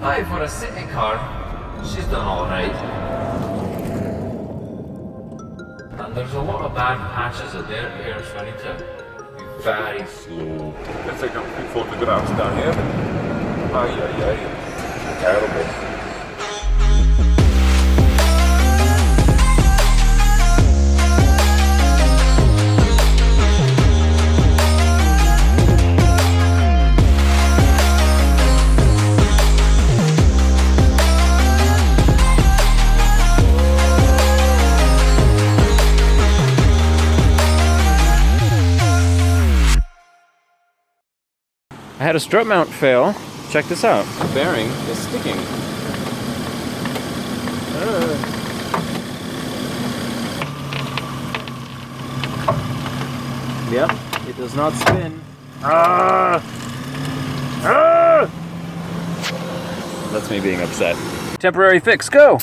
Aye, for a city car, she's done alright. And there's a lot of bad patches of dirt here, so I need to be very slow. Let's take a few photographs down here. Aye, aye, aye. Terrible. I had a strut mount fail. Check this out. The bearing is sticking. Yep, it does not spin. That's me being upset. Temporary fix, go!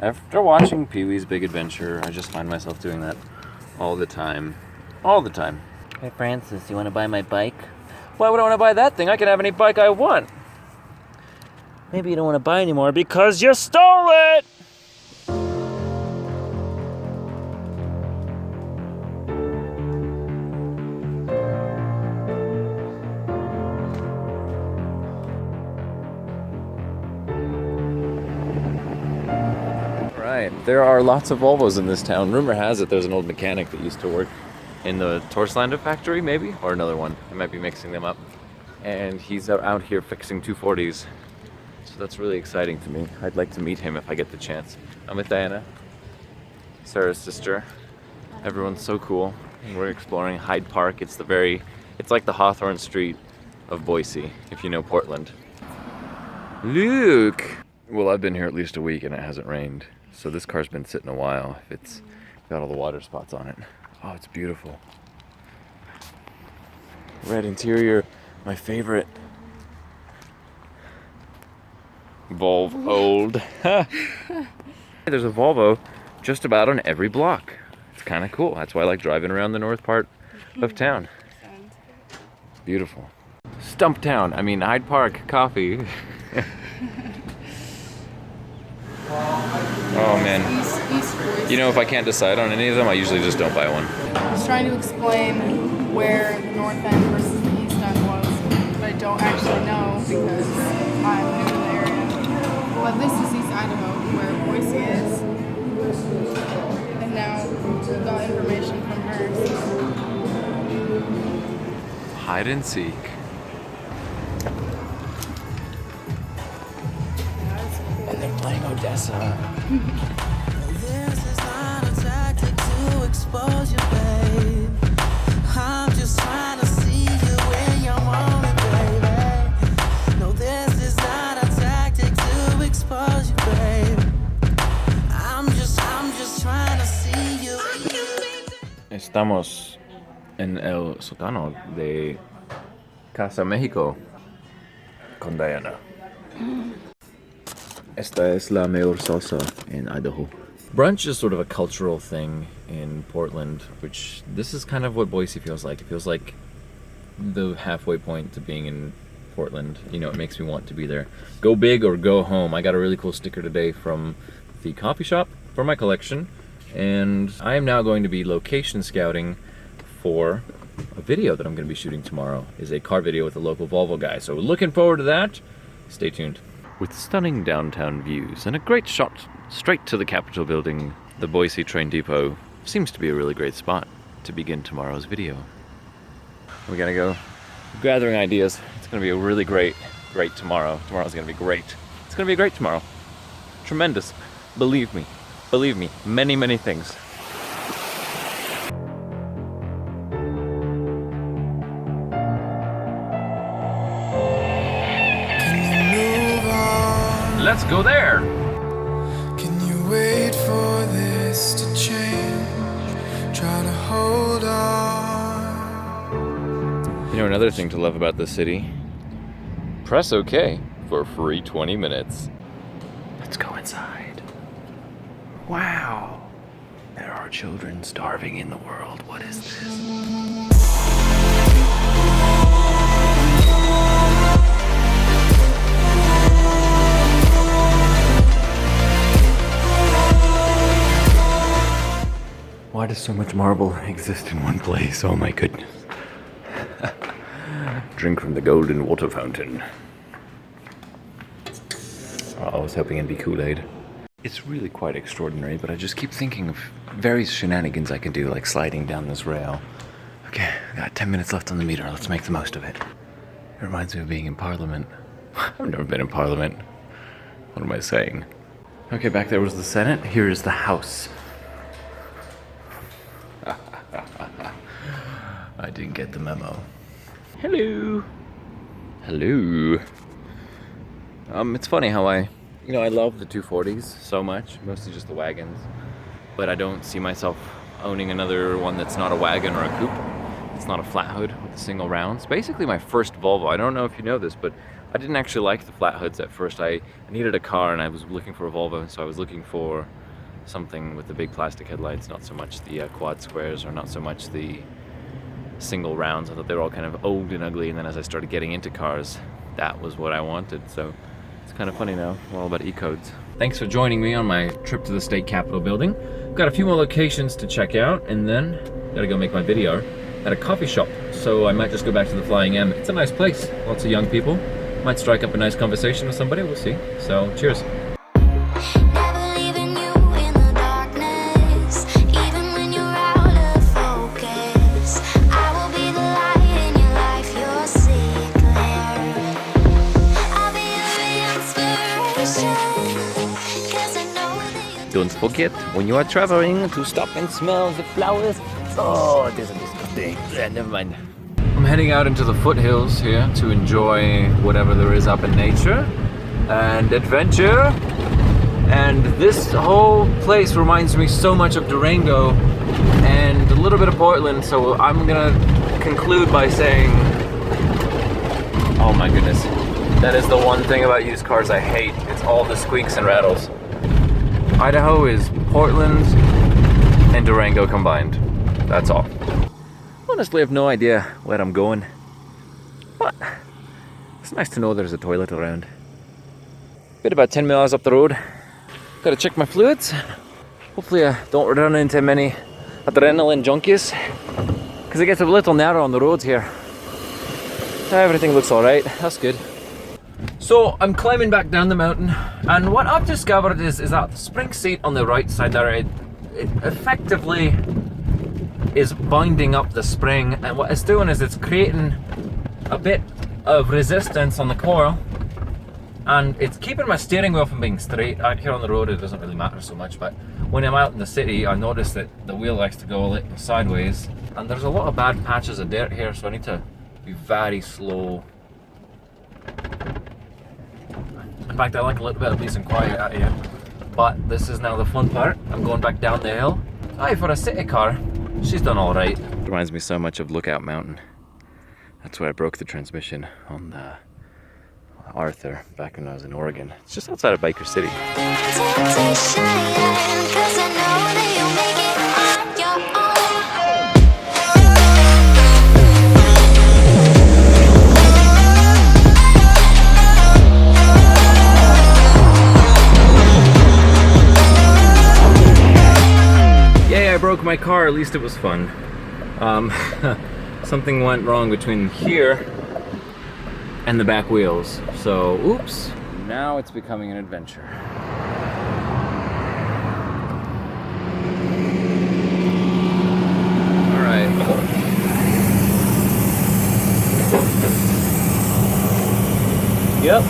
After watching Pee-wee's Big Adventure, I just find myself doing that all the time. All the time. Hey Francis, you want to buy my bike? Why would I want to buy that thing? I can have any bike I want. Maybe you don't want to buy anymore because you stole it! Right, there are lots of Volvos in this town. Rumor has it there's an old mechanic that used to work in the Torslanda factory, maybe? Or another one. I might be mixing them up. And he's out here fixing 240s. So that's really exciting to me. I'd like to meet him if I get the chance. I'm with Diana, Sarah's sister. Everyone's so cool. And we're exploring Hyde Park. It's like the Hawthorne Street of Boise, if you know Portland. Look! Well, I've been here at least a week and it hasn't rained. So this car's been sitting a while. It's got all the water spots on it. Oh, it's beautiful. Red interior, my favorite. Volvo old. There's a Volvo just about on every block. It's kind of cool. That's why I like driving around the north part of town. Beautiful. Stumptown, I mean Hyde Park coffee. Oh man. You know, if I can't decide on any of them, I usually just don't buy one. I was trying to explain where the north end versus the east end was, but I don't actually know because I'm new to the area. But this is East Idaho, where Boise is. And now we got information from her. Hide and seek. And they're playing Odessa. This is not a tactic to expose you, babe. I'm just trying to see you where you want it, baby. No, this is not a tactic to expose you, babe. I'm just trying to see you. Estamos en el sótano de Casa México con Diana. Esta es la mejor salsa in Idaho. Brunch is sort of a cultural thing in Portland, which this is kind of what Boise feels like. It feels like the halfway point to being in Portland. You know, it makes me want to be there. Go big or go home. I got a really cool sticker today from the coffee shop for my collection, and I am now going to be location scouting for a video that I'm going to be shooting tomorrow. Is a car video with a local Volvo guy. So looking forward to that. Stay tuned. With stunning downtown views and a great shot straight to the Capitol building, the Boise train depot seems to be a really great spot to begin tomorrow's video. We gotta go gathering ideas. It's gonna be a really great tomorrow. Tomorrow's gonna be great. It's gonna be a great tomorrow. Tremendous. Believe me, many, many things. Let's go there! Can you wait for this to change? Try to hold on. You know another thing to love about this city? Press OK for a free 20 minutes. Let's go inside. Wow! There are children starving in the world. What is this? does so much marble exist in one place? Oh my goodness. Drink from the golden water fountain. Oh, I was hoping it'd be Kool-Aid. It's really quite extraordinary, but I just keep thinking of various shenanigans I can do, like sliding down this rail. Okay, I got 10 minutes left on the meter. Let's make the most of it. It reminds me of being in Parliament. I've never been in Parliament. What am I saying? Okay, back there was the Senate. Here is the House. I didn't get the memo. Hello. Hello. It's funny how I love the 240s so much, mostly just the wagons, but I don't see myself owning another one that's not a wagon or a coupe. It's not a flat hood with a single round. It's basically my first Volvo. I don't know if you know this, but I didn't actually like the flat hoods at first. I needed a car and I was looking for a Volvo, so I was looking for something with the big plastic headlights, not so much the quad squares or not so much the single rounds. I thought they were all kind of old and ugly, and then as I started getting into cars, that was what I wanted. So it's kind of funny now, we're all about E-codes. Thanks for joining me on my trip to the state capitol building. Got a few more locations to check out, and then gotta go make my video at a coffee shop. So I might just go back to the Flying M. It's a nice place, lots of young people. Might strike up a nice conversation with somebody, we'll see. So cheers. Don't forget, when you are traveling, to stop and smell the flowers. Oh, this is disgusting. Never mind. I'm heading out into the foothills here to enjoy whatever there is up in nature and adventure. And this whole place reminds me so much of Durango and a little bit of Portland. So I'm gonna conclude by saying, oh my goodness, that is the one thing about used cars I hate. It's all the squeaks and rattles. Idaho is Portland and Durango combined. That's all. Honestly, I have no idea where I'm going, but it's nice to know there's a toilet around. Been about 10 miles up the road. Gotta check my fluids. Hopefully I don't run into many adrenaline junkies, because it gets a little narrow on the roads here. Everything looks alright, that's good. So I'm climbing back down the mountain, and what I've discovered is that the spring seat on the right side there, it effectively is binding up the spring, and what it's doing is it's creating a bit of resistance on the coil, and it's keeping my steering wheel from being straight. Out here on the road it doesn't really matter so much, but when I'm out in the city I notice that the wheel likes to go a little sideways, and there's a lot of bad patches of dirt here, so I need to be very slow. In fact, I like a little bit of peace and quiet out here. But this is now the fun part. I'm going back down the hill. Aye, for a city car, she's done all right. Reminds me so much of Lookout Mountain. That's where I broke the transmission on the Arthur back when I was in Oregon. It's just outside of Biker City. I broke my car, at least it was fun. Something went wrong between here and the back wheels. So, oops. Now it's becoming an adventure. Alright. Yep.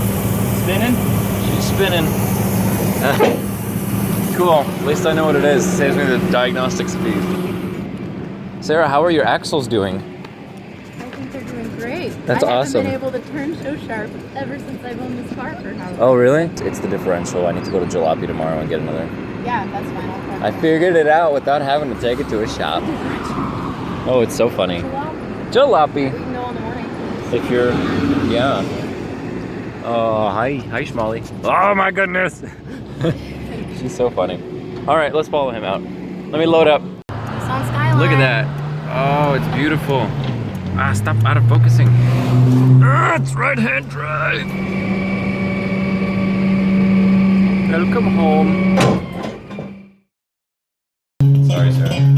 Spinning? She's spinning. Cool, at least I know what it is. It saves me the diagnostics fee. Sarah, how are your axles doing? I think they're doing great. That's awesome. I haven't been able to turn so sharp ever since I've owned this car for how long. Oh really? It's the differential. I need to go to Jalopy tomorrow and get another. Yeah, that's fine. I'll try. I figured it out without having to take it to a shop. Oh, it's so funny. Jalopy. We can go in the morning. If you're, yeah. Oh, hi Schmolly. Oh my goodness. She's so funny. All right, let's follow him out. Let me load up. Sun skyline. Look at that. Oh, it's beautiful. Ah, stop out of focusing. Ah, it's right-hand drive. Welcome home. Sorry, Sarah.